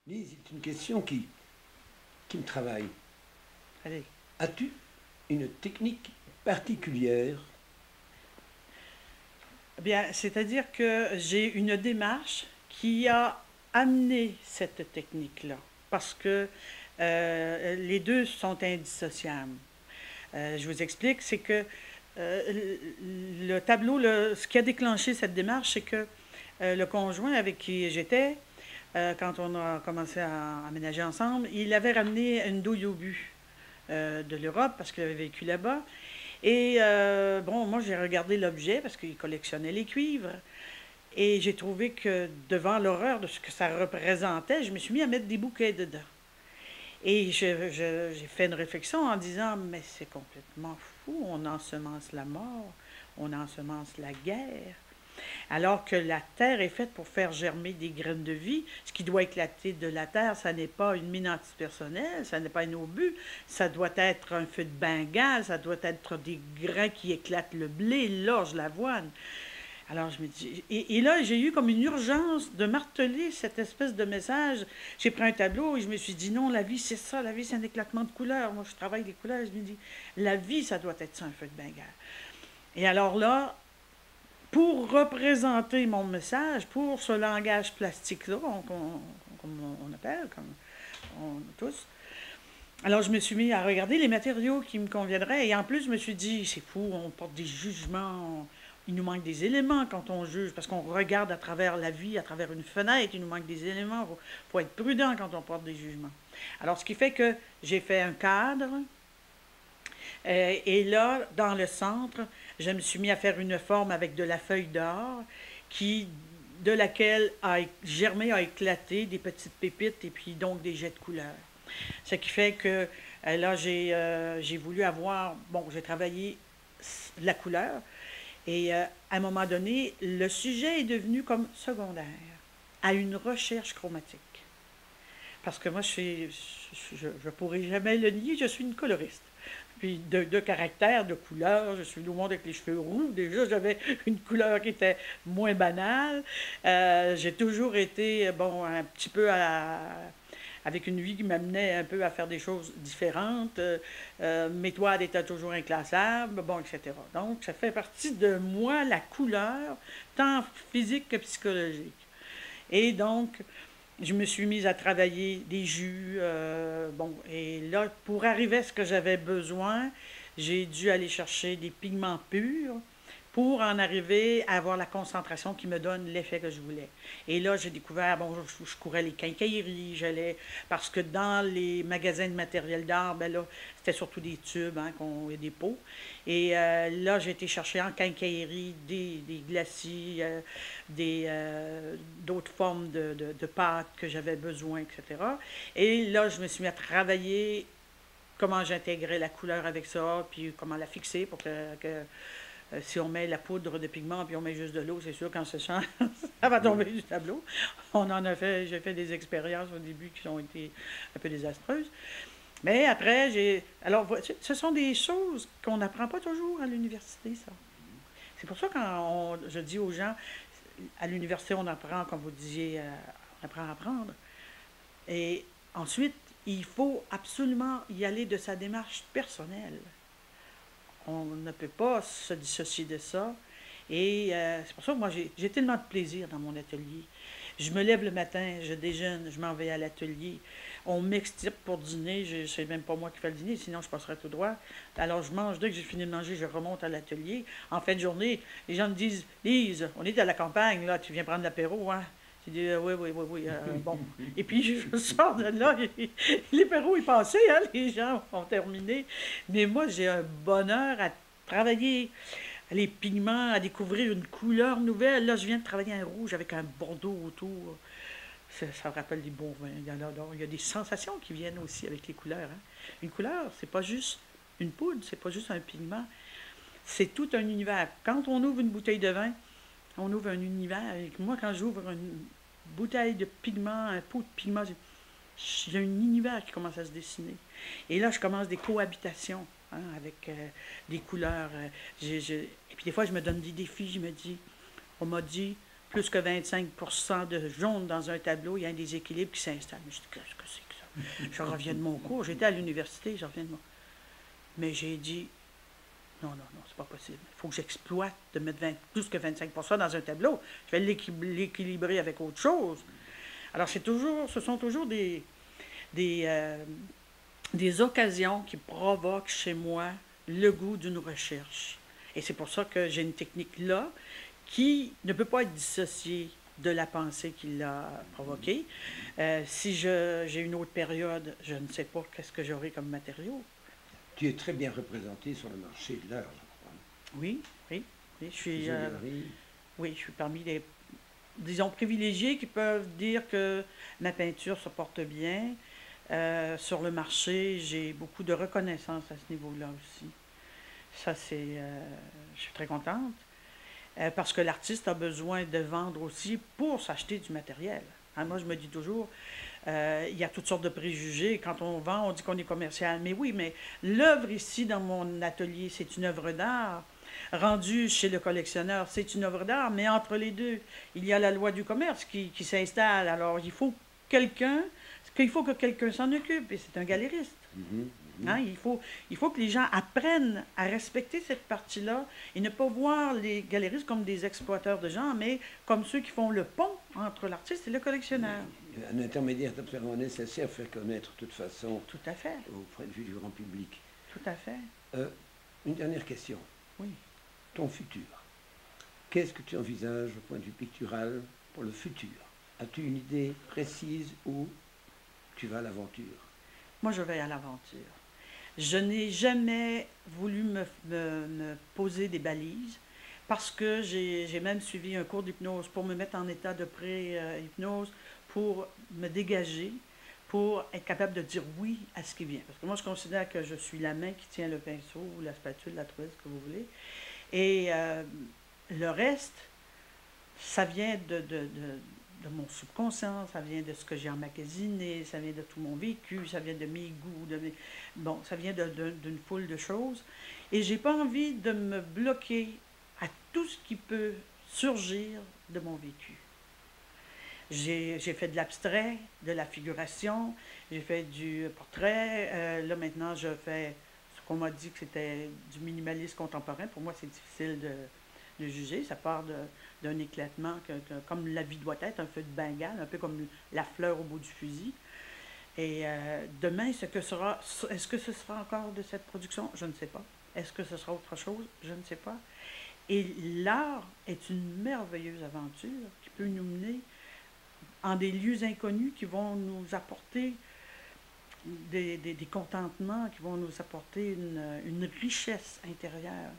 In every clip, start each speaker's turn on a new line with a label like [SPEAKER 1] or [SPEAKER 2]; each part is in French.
[SPEAKER 1] Lise, c'est une question qui me travaille.
[SPEAKER 2] Allez.
[SPEAKER 1] As-tu une technique particulière?
[SPEAKER 2] Bien, c'est-à-dire que j'ai une démarche qui a amené cette technique-là, parce que les deux sont indissociables. Je vous explique, c'est que le tableau, ce qui a déclenché cette démarche, c'est que le conjoint avec qui j'étais, quand on a commencé à aménager ensemble, il avait ramené une douille au but de l'Europe, parce qu'il avait vécu là-bas. Et bon, moi, j'ai regardé l'objet parce qu'il collectionnait les cuivres. Et j'ai trouvé que devant l'horreur de ce que ça représentait, je me suis mis à mettre des bouquets dedans. Et j'ai fait une réflexion en disant, mais c'est complètement fou, on ensemence la mort, on ensemence la guerre. Alors que la terre est faite pour faire germer des graines de vie, ce qui doit éclater de la terre, ça n'est pas une mine antipersonnelle, ça n'est pas un obus, ça doit être un feu de Bengale, ça doit être des grains qui éclatent le blé, l'orge, l'avoine. Alors je me dis, et là j'ai eu comme une urgence de marteler cette espèce de message. J'ai pris un tableau et je me suis dit non, la vie c'est ça, la vie c'est un éclatement de couleurs. Moi je travaille les couleurs, je me dis, la vie ça doit être ça, un feu de Bengale. Et alors là, pour représenter mon message, pour ce langage plastique-là, comme on appelle, comme on tous, alors je me suis mis à regarder les matériaux qui me conviendraient. Et en plus, je me suis dit, c'est fou, on porte des jugements, il nous manque des éléments quand on juge, parce qu'on regarde à travers la vie, à travers une fenêtre, il nous manque des éléments. Faut être prudent quand on porte des jugements. Alors, ce qui fait que j'ai fait un cadre, et là, dans le centre, je me suis mis à faire une forme avec de la feuille d'or qui, de laquelle a germé, a éclaté des petites pépites et puis donc des jets de couleur. Ce qui fait que là, j'ai voulu avoir, bon, j'ai travaillé la couleur et à un moment donné, le sujet est devenu comme secondaire à une recherche chromatique. Parce que moi, je ne pourrai jamais le nier, je suis une coloriste. Puis de caractère, de couleur, je suis le monde avec les cheveux roux. Déjà, j'avais une couleur qui était moins banale. J'ai toujours été, bon, un petit peu avec une vie qui m'amenait un peu à faire des choses différentes. Mes toiles étaient toujours inclassables, bon, etc. Donc, ça fait partie de moi, la couleur, tant physique que psychologique. Et donc, je me suis mise à travailler des jus. Bon, et là, pour arriver à ce que j'avais besoin, j'ai dû aller chercher des pigments purs pour en arriver à avoir la concentration qui me donne l'effet que je voulais. Et là, j'ai découvert, bon, je courais les quincailleries, j'allais, parce que dans les magasins de matériel d'art, ben là, c'était surtout des tubes, hein, et des pots. Et là, j'ai été chercher en quincaillerie des glacis, d'autres formes de pâtes que j'avais besoin, etc. Et là, je me suis mis à travailler comment j'intégrais la couleur avec ça, puis comment la fixer pour que si on met la poudre de pigment puis on met juste de l'eau, c'est sûr quand ça change, ça va tomber du tableau. J'ai fait des expériences au début qui ont été un peu désastreuses. Mais après, alors, ce sont des choses qu'on n'apprend pas toujours à l'université, ça. C'est pour ça que je dis aux gens, à l'université, on apprend, comme vous disiez, on apprend à apprendre. Et ensuite, il faut absolument y aller de sa démarche personnelle. On ne peut pas se dissocier de ça. Et c'est pour ça que moi, j'ai tellement de plaisir dans mon atelier. Je me lève le matin, je déjeune, je m'en vais à l'atelier. On m'extirpe pour dîner, je sais même pas moi qui fais le dîner, sinon je passerai tout droit. Alors je mange, dès que j'ai fini de manger, je remonte à l'atelier. En fin de journée, les gens me disent, Lise, on est à la campagne, là, tu viens prendre l'apéro, hein? J'ai dit, oui, oui, oui, oui, bon. Et puis, je sors de là, l'apéro est passé, hein, les gens ont terminé. Mais moi, j'ai un bonheur à travailler les pigments, à découvrir une couleur nouvelle. Là, je viens de travailler un rouge avec un bordeaux autour. Ça rappelle des bons vins. Il y a des sensations qui viennent aussi avec les couleurs. Hein. Une couleur, c'est pas juste une poudre, c'est pas juste un pigment. C'est tout un univers. Quand on ouvre une bouteille de vin, on ouvre un univers. Et moi, quand j'ouvre une bouteille de pigment, un pot de pigment, il y a un univers qui commence à se dessiner. Et là, je commence des cohabitations, hein, avec des couleurs. Et puis des fois, je me donne des défis. Je me dis, on m'a dit, plus que 25 de jaune dans un tableau, il y a un déséquilibre qui s'installe. Mais je dis, qu'est-ce que c'est que ça? Je reviens de mon cours, j'étais à l'université, je reviens de mon... Mais j'ai dit, non, non, non, c'est pas possible. Il faut que j'exploite de mettre plus que 25 dans un tableau. Je vais l'équilibrer avec autre chose. Alors, ce sont toujours des occasions qui provoquent chez moi le goût d'une recherche. Et c'est pour ça que j'ai une technique là qui ne peut pas être dissociée de la pensée qui l'a provoquée. Si j'ai une autre période, je ne sais pas qu'est-ce que j'aurai comme matériau.
[SPEAKER 1] Tu es très bien représenté sur le marché de l'art, je crois.
[SPEAKER 2] Oui, oui, oui. Oui, je suis parmi les, disons, privilégiés qui peuvent dire que ma peinture se porte bien. Sur le marché, j'ai beaucoup de reconnaissance à ce niveau-là aussi. Ça, je suis très contente. Parce que l'artiste a besoin de vendre aussi pour s'acheter du matériel. Hein, moi, je me dis toujours, il y a toutes sortes de préjugés. Quand on vend, on dit qu'on est commercial. Mais oui, mais l'œuvre ici, dans mon atelier, c'est une œuvre d'art. Rendue chez le collectionneur, c'est une œuvre d'art. Mais entre les deux, il y a la loi du commerce qui s'installe. Alors, il faut que quelqu'un s'en occupe. Et c'est un galériste. Hein, il faut que les gens apprennent à respecter cette partie-là et ne pas voir les galeristes comme des exploiteurs de gens, mais comme ceux qui font le pont entre l'artiste et le collectionneur.
[SPEAKER 1] Un intermédiaire est absolument nécessaire pour faire connaître de toute façon
[SPEAKER 2] Tout à fait.
[SPEAKER 1] auprès du grand public.
[SPEAKER 2] Tout à fait.
[SPEAKER 1] Une dernière question.
[SPEAKER 2] Oui.
[SPEAKER 1] Ton futur. Qu'est-ce que tu envisages au point de vue pictural pour le futur? As-tu une idée précise où tu vas à l'aventure?
[SPEAKER 2] Moi, je vais à l'aventure. Je n'ai jamais voulu me poser des balises parce que j'ai même suivi un cours d'hypnose pour me mettre en état de pré-hypnose, pour me dégager, pour être capable de dire oui à ce qui vient. Parce que moi, je considère que je suis la main qui tient le pinceau, ou la spatule, la truelle, ce que vous voulez. Et le reste, ça vient de mon subconscient, ça vient de ce que j'ai emmagasiné, ça vient de tout mon vécu, ça vient de mes goûts, bon, ça vient d'une foule de choses. Et j'ai pas envie de me bloquer à tout ce qui peut surgir de mon vécu. J'ai fait de l'abstrait, de la figuration, j'ai fait du portrait. Là, maintenant, je fais ce qu'on m'a dit que c'était du minimalisme contemporain. Pour moi, c'est difficile de juger. Ça part d'un éclatement, comme la vie doit être, un feu de Bengale, un peu comme la fleur au bout du fusil. Et demain, est-ce que ce sera encore de cette production? Je ne sais pas. Est-ce que ce sera autre chose? Je ne sais pas. Et l'art est une merveilleuse aventure qui peut nous mener en des lieux inconnus qui vont nous apporter des contentements, qui vont nous apporter une richesse intérieure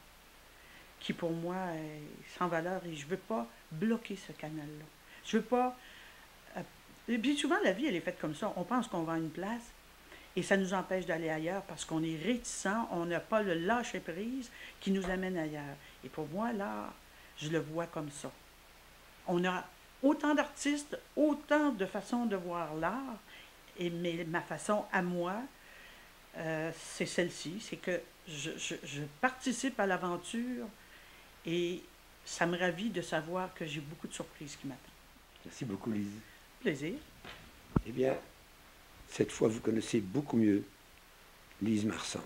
[SPEAKER 2] qui, pour moi, est sans valeur. Et je ne veux pas bloquer ce canal-là. Je veux pas... Et puis souvent, la vie, elle est faite comme ça. On pense qu'on va à une place et ça nous empêche d'aller ailleurs parce qu'on est réticent, on n'a pas le lâcher-prise qui nous amène ailleurs. Et pour moi, l'art, je le vois comme ça. On a autant d'artistes, autant de façons de voir l'art, mais ma façon à moi, c'est celle-ci, c'est que je participe à l'aventure et ça me ravit de savoir que j'ai beaucoup de surprises qui m'attendent.
[SPEAKER 1] Merci beaucoup, Lise.
[SPEAKER 2] Plaisir.
[SPEAKER 1] Eh bien, cette fois, vous connaissez beaucoup mieux Lise Marsan.